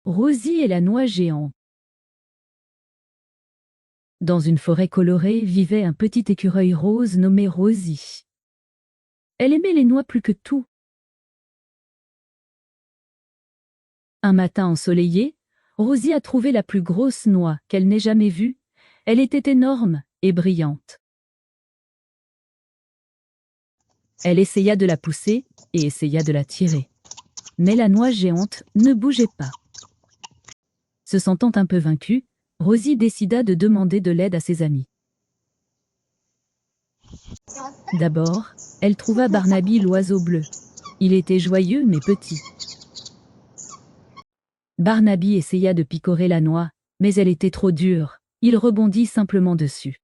Rosie et la noix géante. Dans une forêt colorée vivait un petit écureuil rose nommé Rosie. Elle aimait les noix plus que tout. Un matin ensoleillé, Rosie a trouvé la plus grosse noix qu'elle n'ait jamais vue. Elle était énorme et brillante. Elle essaya de la pousser et essaya de la tirer. Mais la noix géante ne bougeait pas. Se sentant un peu vaincue, Rosie décida de demander de l'aide à ses amis. D'abord, elle trouva Barnaby l'oiseau bleu. Il était joyeux mais petit. Barnaby essaya de picorer la noix, mais elle était trop dure. Il rebondit simplement dessus.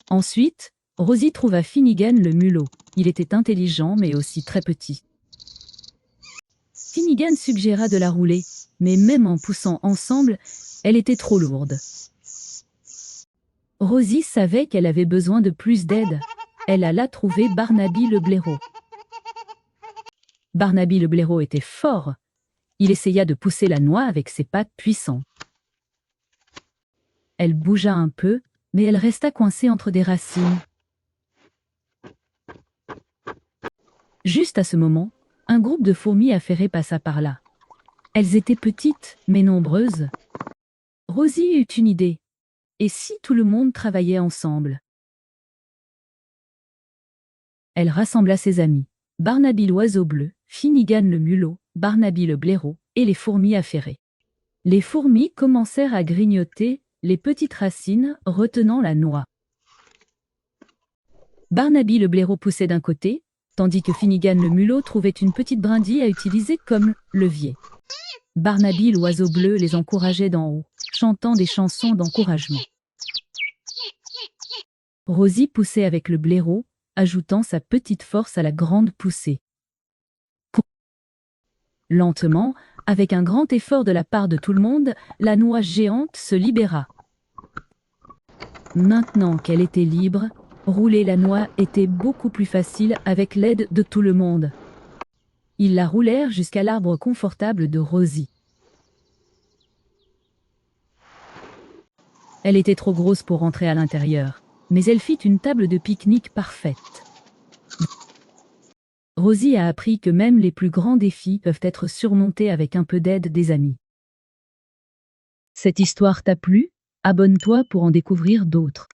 Ensuite, Rosie trouva Finnegan le mulot. Il était intelligent mais aussi très petit. Finnegan suggéra de la rouler, mais même en poussant ensemble, elle était trop lourde. Rosie savait qu'elle avait besoin de plus d'aide. Elle alla trouver Barnaby le blaireau. Barnaby le blaireau était fort. Il essaya de pousser la noix avec ses pattes puissantes. Elle bougea un peu, mais elle resta coincée entre des racines. Juste à ce moment, un groupe de fourmis affairées passa par là. Elles étaient petites, mais nombreuses. Rosie eut une idée. Et si tout le monde travaillait ensemble? Elle rassembla ses amis, Barnaby l'oiseau bleu, Finnegan le mulot, Barnaby le blaireau, et les fourmis affairées. Les fourmis commencèrent à grignoter les petites racines retenant la noix. Barnaby le blaireau poussait d'un côté, tandis que Finnegan le mulot trouvait une petite brindille à utiliser comme levier. Barnaby l'oiseau bleu les encourageait d'en haut, chantant des chansons d'encouragement. Rosie poussait avec le blaireau, ajoutant sa petite force à la grande poussée. Lentement, avec un grand effort de la part de tout le monde, la noix géante se libéra. Maintenant qu'elle était libre, rouler la noix était beaucoup plus facile avec l'aide de tout le monde. Ils la roulèrent jusqu'à l'arbre confortable de Rosie. Elle était trop grosse pour rentrer à l'intérieur, mais elle fit une table de pique-nique parfaite. Rosie a appris que même les plus grands défis peuvent être surmontés avec un peu d'aide des amis. Cette histoire t'a plu? Abonne-toi pour en découvrir d'autres.